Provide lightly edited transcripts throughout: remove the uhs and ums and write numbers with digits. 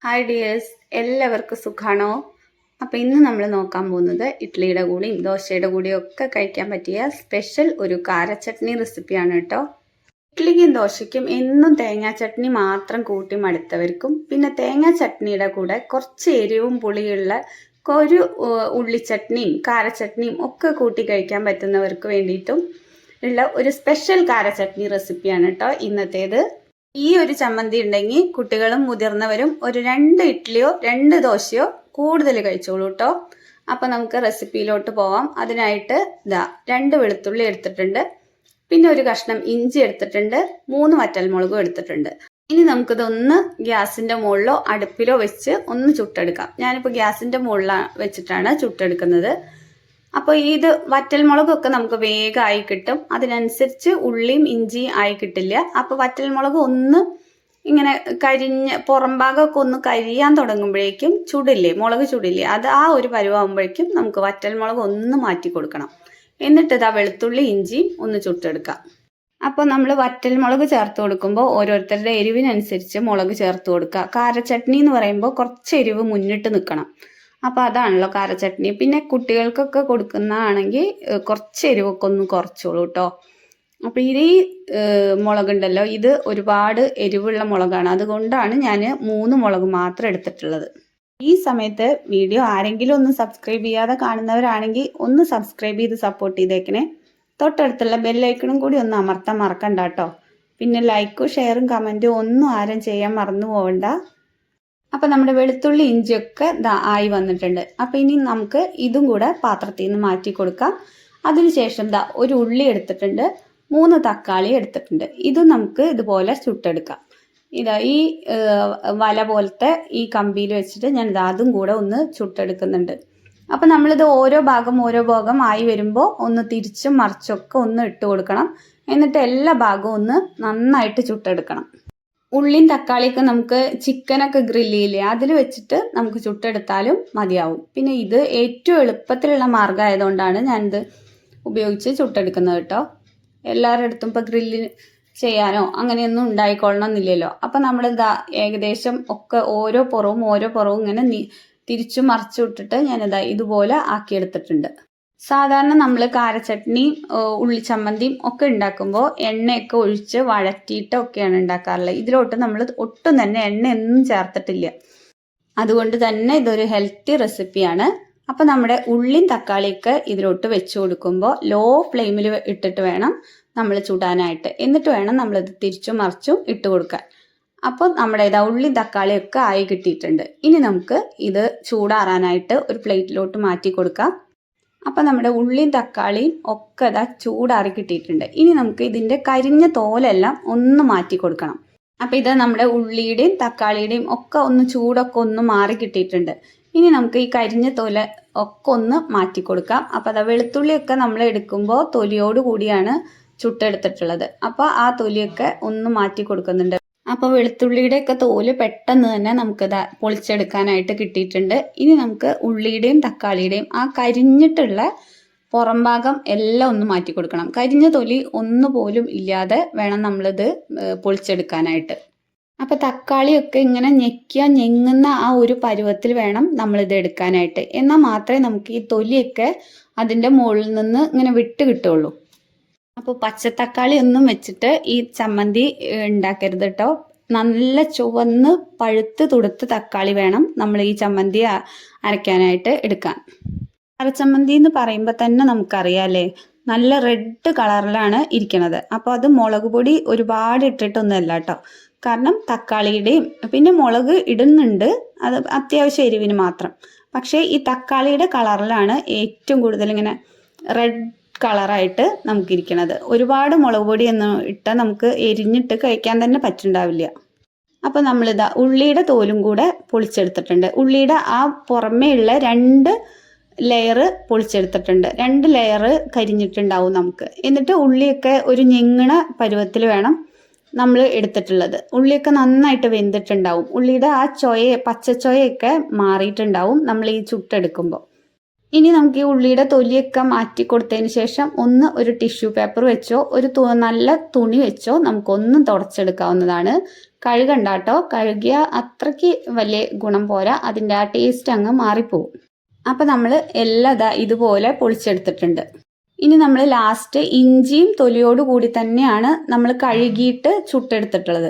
Hi dears, എല്ലാവർക്കും സുഖാണോ? അപ്പോൾ ഇന്ന് നമ്മൾ നോക്കാൻ പോകുന്നത് ഇഡ്ഡലിയുടെ കൂടെയും ദോശയുടെ കൂടെയും ഒക്കെ കഴിക്കാൻ പറ്റിയ സ്പെഷ്യൽ ഒരു കാര ചട്നി റെസിപ്പിയാണ് കേട്ടോ. ഇഡ്ഡലിക്കും ദോശയ്ക്കും എന്നും തേങ്ങാ ചട്നി മാത്രം കൂട്ടി മടുത്തവർക്കും പിന്നെ തേങ്ങാ ചട്നിയുടെ കൂടെ കുറച്ച് എരിവും പുളിയുള്ള ഒരു ഉള്ളിച്ചട്നിയും കാര ചട്നിയും ഒക്കെ കൂട്ടി കഴിക്കാൻ പറ്റുന്നവർക്ക് വേണ്ടിയിട്ടും ഉള്ള ഒരു സ്പെഷ്യൽ കാര ചട്നി റെസിപ്പിയാണ് കേട്ടോ ഇന്നത്തേത്. ഈ ഒരു ചമ്മന്തി ഉണ്ടെങ്കിൽ കുട്ടികളും മുതിർന്നവരും ഒരു 2 ഇഡ്ഡലിയോ 2 ദോശയോ കൂടുതൽ കഴിച്ചോളൂ കേട്ടോ. അപ്പം നമുക്ക് റെസിപ്പിയിലോട്ട് പോവാം. അതിനായിട്ട് 2 വെളുത്തുള്ളി എടുത്തിട്ടുണ്ട്, പിന്നെ ഒരു കഷ്ണം ഇഞ്ചി എടുത്തിട്ടുണ്ട്, 3 വറ്റൽമുളകും എടുത്തിട്ടുണ്ട്. ഇനി നമുക്കിതൊന്ന് ഗ്യാസിൻ്റെ മുകളിലോ അടുപ്പിലോ വെച്ച് ഒന്ന് ചുട്ടെടുക്കാം. ഞാനിപ്പോൾ ഗ്യാസിൻ്റെ മുകളിൽ വെച്ചിട്ടാണ് ചുട്ടെടുക്കുന്നത്. അപ്പോൾ ഇത് വറ്റൽമുളകൊക്കെ നമുക്ക് വേഗമായി കിട്ടും, അതിനനുസരിച്ച് ഉള്ളിയും ഇഞ്ചിയും ആയി കിട്ടില്ല. അപ്പോൾ വറ്റൽമുളക് ഒന്ന് ഇങ്ങനെ പുറം ഭാഗമൊക്കെ ഒന്ന് കരിയാൻ തുടങ്ങുമ്പോഴേക്കും ചുടില്ലേ, മുളക് ചുടില്ലേ, അത് ആ ഒരു പരുവാകുമ്പോഴേക്കും നമുക്ക് വറ്റൽമുളക് ഒന്ന് മാറ്റി കൊടുക്കണം. എന്നിട്ട് ഇതാ വെളുത്തുള്ളി ഇഞ്ചിയും ഒന്ന് ചുട്ടെടുക്കാം. അപ്പോൾ നമ്മൾ വറ്റൽമുളക് ചേർത്ത് കൊടുക്കുമ്പോൾ ഓരോരുത്തരുടെ എരിവിനനുസരിച്ച് മുളക് ചേർത്ത് കൊടുക്കുക. കാര ചട്നി എന്ന് പറയുമ്പോൾ കുറച്ച് എരിവ് മുന്നിട്ട് നിൽക്കണം. അപ്പോൾ അതാണല്ലോ കാര ചട്നി. പിന്നെ കുട്ടികൾക്കൊക്കെ കൊടുക്കുന്നതാണെങ്കിൽ കുറച്ച് എരിവൊക്കെ ഒന്ന് കുറച്ചോളൂ കേട്ടോ. അപ്പോൾ ഈ മുളകുണ്ടല്ലോ, ഇത് ഒരുപാട് എരിവുള്ള മുളകാണ്, അതുകൊണ്ടാണ് ഞാൻ 3 മുളക് മാത്രം എടുത്തിട്ടുള്ളത്. ഈ സമയത്ത് വീഡിയോ ആരെങ്കിലും ഒന്ന് സബ്സ്ക്രൈബ് ചെയ്യാതെ കാണുന്നവരാണെങ്കിൽ ഒന്ന് സബ്സ്ക്രൈബ് ചെയ്ത് സപ്പോർട്ട് ചെയ്തേക്കണേ. തൊട്ടടുത്തുള്ള ബെല്ലൈക്കണും കൂടി ഒന്ന് അമർത്താൻ മറക്കണ്ട കേട്ടോ. പിന്നെ ലൈക്കും ഷെയറും കമൻറ്റും ഒന്നും ആരും ചെയ്യാൻ മറന്നു പോകണ്ട. അപ്പം നമ്മുടെ വെളുത്തുള്ളി ഇഞ്ചിയൊക്കെ ആയി വന്നിട്ടുണ്ട്. അപ്പം ഇനി നമുക്ക് ഇതും കൂടെ പാത്രത്തിൽ നിന്ന് മാറ്റി കൊടുക്കാം. അതിനുശേഷം ഒരു ഉള്ളി എടുത്തിട്ടുണ്ട്, 3 തക്കാളി എടുത്തിട്ടുണ്ട്. ഇതും നമുക്ക് ഇതുപോലെ ചുട്ടെടുക്കാം. ഈ വല പോലത്തെ ഈ കമ്പിയിൽ വെച്ചിട്ട് ഞാൻ അതും കൂടെ ഒന്ന് ചുട്ടെടുക്കുന്നുണ്ട്. അപ്പം നമ്മളിത് ഓരോ ഭാഗം ആയി വരുമ്പോൾ ഒന്ന് തിരിച്ചും മറിച്ചൊക്കെ ഒന്ന് ഇട്ട് കൊടുക്കണം. എന്നിട്ട് എല്ലാ ഭാഗവും ഒന്ന് നന്നായിട്ട് ചുട്ടെടുക്കണം. ഉള്ളിയും തക്കാളിയൊക്കെ നമുക്ക് ചിക്കനൊക്കെ ഗ്രില്ല് ചെയ്യില്ലേ, അതിൽ വെച്ചിട്ട് നമുക്ക് ചുട്ടെടുത്താലും മതിയാവും. പിന്നെ ഇത് ഏറ്റവും എളുപ്പത്തിലുള്ള മാർഗ്ഗമായതുകൊണ്ടാണ് ഞാനിത് ഉപയോഗിച്ച് ചുട്ടെടുക്കുന്നത് കേട്ടോ. എല്ലാവരുടെ അടുത്തും ഇപ്പോൾ ഗ്രില്ല് ചെയ്യാനോ അങ്ങനെയൊന്നും ഉണ്ടായിക്കൊള്ളണമെന്നില്ലല്ലോ. അപ്പം നമ്മളിതാ ഏകദേശം ഒക്കെ ഓരോ പുറവും ഇങ്ങനെ തിരിച്ചു മറിച്ചു വിട്ടിട്ട് ഞാനിതാ ഇതുപോലെ ആക്കിയെടുത്തിട്ടുണ്ട്. സാധാരണ നമ്മൾ കാരച്ചട്നി ഉള്ളിച്ചമ്മന്തിയും ഒക്കെ ഉണ്ടാക്കുമ്പോൾ എണ്ണയൊക്കെ ഒഴിച്ച് വഴറ്റിയിട്ടൊക്കെയാണ് ഉണ്ടാക്കാറുള്ളത്. ഇതിലോട്ട് നമ്മൾ ഒട്ടും തന്നെ എണ്ണയൊന്നും ചേർത്തിട്ടില്ല. അതുകൊണ്ട് തന്നെ ഇതൊരു ഹെൽത്തി റെസിപ്പിയാണ്. അപ്പം നമ്മുടെ ഉള്ളിയും തക്കാളിയൊക്കെ ഇതിലോട്ട് വെച്ച് കൊടുക്കുമ്പോൾ ലോ ഫ്ലെയിമിൽ ഇട്ടിട്ട് വേണം നമ്മൾ ചുടാനായിട്ട്. എന്നിട്ട് വേണം നമ്മളിത് തിരിച്ചും മറിച്ചും ഇട്ട് കൊടുക്കാൻ. അപ്പോൾ നമ്മുടെ ഉള്ളി തക്കാളിയൊക്കെ ആയി കിട്ടിയിട്ടുണ്ട്. ഇനി നമുക്ക് ഇത് ചൂടാറാനായിട്ട് ഒരു പ്ലേറ്റിലോട്ട് മാറ്റി കൊടുക്കാം. അപ്പം നമ്മുടെ ഉള്ളിയും തക്കാളിയും ഒക്കെ ചൂടാറി കിട്ടിയിട്ടുണ്ട്. ഇനി നമുക്ക് ഇതിൻ്റെ കരിഞ്ഞ തോലെല്ലാം ഒന്ന് മാറ്റി കൊടുക്കണം. അപ്പം ഇത് നമ്മുടെ ഉള്ളിയുടെയും തക്കാളിയുടെയും ഒക്കെ ചൂടൊക്കെ ഒന്ന് മാറി കിട്ടിയിട്ടുണ്ട്. ഇനി നമുക്ക് ഈ കരിഞ്ഞ തോല ഒക്കെ ഒന്ന് മാറ്റി കൊടുക്കാം. അപ്പം വെളുത്തുള്ളിയൊക്കെ നമ്മൾ എടുക്കുമ്പോൾ തൊലിയോട് കൂടിയാണ് ചുട്ടെടുത്തിട്ടുള്ളത്. അപ്പോൾ ആ തൊലിയൊക്കെ ഒന്ന് മാറ്റി കൊടുക്കുന്നുണ്ട്. അപ്പോൾ വെളുത്തുള്ളിയുടെയൊക്കെ തോല് പെട്ടെന്ന് തന്നെ നമുക്കിത് പൊളിച്ചെടുക്കാനായിട്ട് കിട്ടിയിട്ടുണ്ട്. ഇനി നമുക്ക് ഉള്ളിയുടെയും തക്കാളിയുടെയും ആ കരിഞ്ഞിട്ടുള്ള പുറം ഭാഗം എല്ലാം ഒന്ന് മാറ്റി കൊടുക്കണം. കരിഞ്ഞ തൊലി ഒന്നുപോലും ഇല്ലാതെ വേണം നമ്മളിത് പൊളിച്ചെടുക്കാനായിട്ട്. അപ്പോൾ തക്കാളിയൊക്കെ ഇങ്ങനെ ഞെങ്ങുന്ന ആ ഒരു പരുവത്തിൽ വേണം നമ്മളിത് എടുക്കാനായിട്ട്. എന്നാൽ മാത്രമേ നമുക്ക് ഈ തൊലിയൊക്കെ അതിൻ്റെ മുകളിൽ നിന്ന് ഇങ്ങനെ വിട്ട് കിട്ടുള്ളൂ. അപ്പോൾ പച്ചത്തക്കാളി ഒന്നും വെച്ചിട്ട് ഈ ചമ്മന്തി ഉണ്ടാക്കരുത് കേട്ടോ. നല്ല ചുവന്ന് പഴുത്ത് തുടുത്ത് തക്കാളി വേണം നമ്മൾ ഈ ചമ്മന്തി അരയ്ക്കാനായിട്ട് എടുക്കാൻ. അരച്ചമ്മന്തി എന്ന് പറയുമ്പോൾ തന്നെ നമുക്കറിയാമല്ലേ, നല്ല റെഡ് കളറിലാണ് ഇരിക്കണത്. അപ്പോൾ അത് മുളക് പൊടി ഒരുപാട് ഇട്ടിട്ടൊന്നുമല്ല കേട്ടോ. കാരണം തക്കാളിയുടെയും പിന്നെ മുളക് ഇടുന്നുണ്ട്, അത് അത്യാവശ്യം എരിവിന് മാത്രം. പക്ഷേ ഈ തക്കാളിയുടെ കളറിലാണ് ഏറ്റവും കൂടുതൽ ഇങ്ങനെ റെഡ് കളറായിട്ട് നമുക്കിരിക്കണത്. ഒരുപാട് മുളക് പൊടി എന്ന് ഇട്ടാൽ നമുക്ക് എരിഞ്ഞിട്ട് കഴിക്കാൻ തന്നെ പറ്റുണ്ടാവില്ല. അപ്പോൾ നമ്മളിതാ ഉള്ളിയുടെ തോലും കൂടെ പൊളിച്ചെടുത്തിട്ടുണ്ട്. ഉള്ളിയുടെ ആ പുറമേ ഉള്ള 2 ലെയർ പൊളിച്ചെടുത്തിട്ടുണ്ട്. 2 ലെയർ കരിഞ്ഞിട്ടുണ്ടാവും നമുക്ക്. എന്നിട്ട് ഉള്ളിയൊക്കെ ഒരു ഞെങ്ങണ പരുവത്തിൽ വേണം നമ്മൾ എടുത്തിട്ടുള്ളത്. ഉള്ളിയൊക്കെ നന്നായിട്ട് വെന്തിട്ടുണ്ടാവും. ഉള്ളിയുടെ ആ പച്ചച്ചൊയൊക്കെ മാറിയിട്ടുണ്ടാവും നമ്മൾ ഈ ചുട്ടെടുക്കുമ്പോൾ. ഇനി നമുക്ക് ഈ ഉള്ളിയുടെ തൊലിയൊക്കെ മാറ്റി കൊടുത്തതിന് ശേഷം ഒരു ടിഷ്യൂ പേപ്പർ വെച്ചോ നല്ല തുണി വെച്ചോ നമുക്കൊന്നും തുടച്ചെടുക്കാവുന്നതാണ്. കഴുകണ്ട കേട്ടോ. കഴുകിയ അത്രയ്ക്ക് വലിയ ഗുണം പോരാ, അതിൻ്റെ ആ ടേസ്റ്റ് അങ്ങ് മാറിപ്പോവും. അപ്പം നമ്മൾ എല്ലാം ഇതുപോലെ പൊളിച്ചെടുത്തിട്ടുണ്ട്. ഇനി നമ്മൾ ലാസ്റ്റ് ഇഞ്ചിയും തൊലിയോട് കൂടി തന്നെയാണ് നമ്മൾ കഴുകിയിട്ട് ചുട്ടെടുത്തിട്ടുള്ളത്.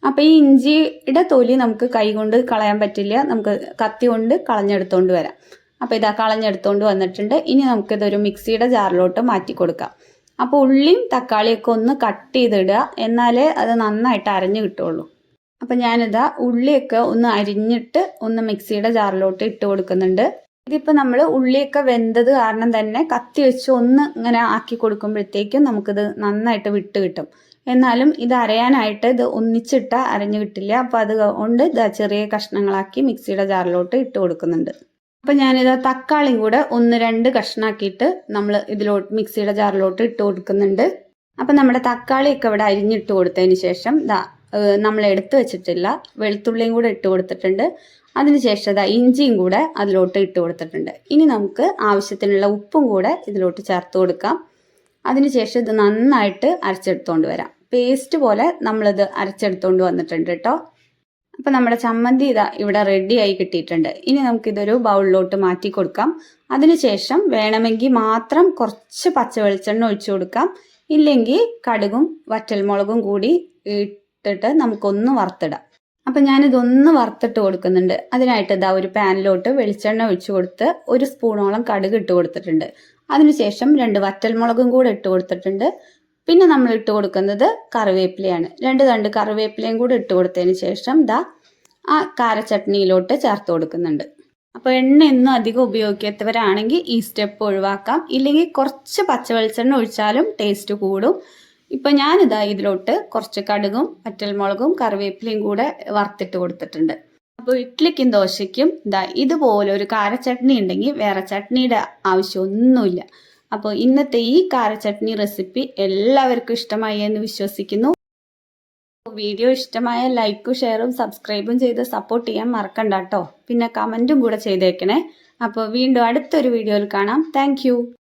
അപ്പം ഈ ഇഞ്ചിയുടെ തൊലി നമുക്ക് കൈ കൊണ്ട് കളയാൻ പറ്റില്ല, നമുക്ക് കത്തി കൊണ്ട് കളഞ്ഞെടുത്തോണ്ട് വരാം. അപ്പോൾ ഇതാ കളഞ്ഞെടുത്തോണ്ട് വന്നിട്ടുണ്ട്. ഇനി നമുക്കിതൊരു മിക്സിയുടെ ജാറിലോട്ട് മാറ്റി കൊടുക്കാം. അപ്പോൾ ഉള്ളിയും തക്കാളിയൊക്കെ ഒന്ന് കട്ട് ചെയ്തിടുക, എന്നാലേ അത് നന്നായിട്ട് അരഞ്ഞു കിട്ടുള്ളൂ. അപ്പം ഞാനിതാ ഉള്ളിയൊക്കെ ഒന്ന് അരിഞ്ഞിട്ട് മിക്സിയുടെ ജാറിലോട്ട് ഇട്ട് കൊടുക്കുന്നുണ്ട്. ഇതിപ്പോൾ നമ്മൾ ഉള്ളിയൊക്കെ വെന്തത് കാരണം തന്നെ കത്തി വെച്ച് ഇങ്ങനെ ആക്കി കൊടുക്കുമ്പോഴത്തേക്കും നമുക്കിത് നന്നായിട്ട് വിട്ട് കിട്ടും. എന്നാലും ഇത് അരയാനായിട്ട് ഇത് ഒന്നിച്ചിട്ട അരഞ്ഞു കിട്ടില്ല. അപ്പോൾ അതുകൊണ്ട് ചെറിയ കഷ്ണങ്ങളാക്കി മിക്സിയുടെ ജാറിലോട്ട് ഇട്ട് കൊടുക്കുന്നുണ്ട്. അപ്പം ഞാനിത് തക്കാളിയും കൂടെ 1-2 കഷ്ണാക്കിയിട്ട് നമ്മൾ മിക്സിയുടെ ജാറിലോട്ട് ഇട്ട് കൊടുക്കുന്നുണ്ട്. അപ്പം നമ്മുടെ തക്കാളിയൊക്കെ ഇവിടെ അരിഞ്ഞിട്ട് കൊടുത്തതിന് ശേഷം നമ്മൾ എടുത്തു വെച്ചിട്ടില്ല വെളുത്തുള്ളിയും കൂടെ ഇട്ട് കൊടുത്തിട്ടുണ്ട്. അതിനുശേഷം ഇഞ്ചിയും കൂടെ അതിലോട്ട് ഇട്ട് കൊടുത്തിട്ടുണ്ട്. ഇനി നമുക്ക് ആവശ്യത്തിനുള്ള ഉപ്പും കൂടെ ഇതിലോട്ട് ചേർത്ത് കൊടുക്കാം. അതിനുശേഷം ഇത് നന്നായിട്ട് അരച്ചെടുത്തോണ്ട് വരാം. പേസ്റ്റ് പോലെ നമ്മളിത് അരച്ചെടുത്തോണ്ട് വന്നിട്ടുണ്ട് കേട്ടോ. അപ്പം നമ്മുടെ ചമ്മന്തി ഇവിടെ റെഡി ആയി കിട്ടിയിട്ടുണ്ട്. ഇനി നമുക്കിതൊരു ബൗളിലോട്ട് മാറ്റി കൊടുക്കാം. അതിനുശേഷം വേണമെങ്കിൽ മാത്രം കുറച്ച് പച്ച വെളിച്ചെണ്ണ ഒഴിച്ചു കൊടുക്കാം. ഇല്ലെങ്കിൽ കടുകും വറ്റൽമുളകും കൂടി ഇട്ടിട്ട് നമുക്കൊന്ന് വറുത്തിടാം. അപ്പം ഞാനിതൊന്ന് വറുത്തിട്ട് കൊടുക്കുന്നുണ്ട്. അതിനായിട്ട് ഒരു പാനിലോട്ട് വെളിച്ചെണ്ണ ഒഴിച്ചു കൊടുത്ത് 1 സ്പൂണോളം കടുക് ഇട്ട് കൊടുത്തിട്ടുണ്ട്. അതിനുശേഷം 2 വറ്റൽമുളകും കൂടെ ഇട്ട് കൊടുത്തിട്ടുണ്ട്. പിന്നെ നമ്മൾ ഇട്ട് കൊടുക്കുന്നത് കറിവേപ്പിലയാണ്. 2 തണ്ട് കറിവേപ്പിലയും കൂടെ ഇട്ട് കൊടുത്തതിന് ശേഷം ആ കാരച്ചട്നിയിലോട്ട് ചേർത്ത് കൊടുക്കുന്നുണ്ട്. അപ്പോൾ എണ്ണയൊന്നും അധികം ഉപയോഗിക്കാത്തവരാണെങ്കിൽ ഈ സ്റ്റെപ്പ് ഒഴിവാക്കാം. ഇല്ലെങ്കിൽ കുറച്ച് പച്ച വെളിച്ചെണ്ണ ഒഴിച്ചാലും ടേസ്റ്റ് കൂടും. ഇപ്പം ഇതിലോട്ട് കുറച്ച് കടുകും വറ്റൽമുളകും കറിവേപ്പിലയും കൂടെ വറുത്തിട്ട് കൊടുത്തിട്ടുണ്ട്. അപ്പോൾ ഇഡ്ഡലിക്കും ദോശയ്ക്കും ഇതുപോലെ ഒരു കാരച്ചട്നി ഉണ്ടെങ്കിൽ വേറെ ചട്നിയുടെ ആവശ്യമൊന്നുമില്ല. അപ്പോൾ ഇന്നത്തെ ഈ കാരച്ചട്നി റെസിപ്പി എല്ലാവർക്കും ഇഷ്ടമായി എന്ന് വിശ്വസിക്കുന്നു. വീഡിയോ ഇഷ്ടമായ ലൈക്കും ഷെയറും സബ്സ്ക്രൈബും ചെയ്ത് സപ്പോർട്ട് ചെയ്യാൻ മറക്കണ്ട കേട്ടോ. പിന്നെ കമൻറ്റും കൂടെ ചെയ്തേക്കണേ. അപ്പോൾ വീണ്ടും അടുത്തൊരു വീഡിയോയിൽ കാണാം. താങ്ക്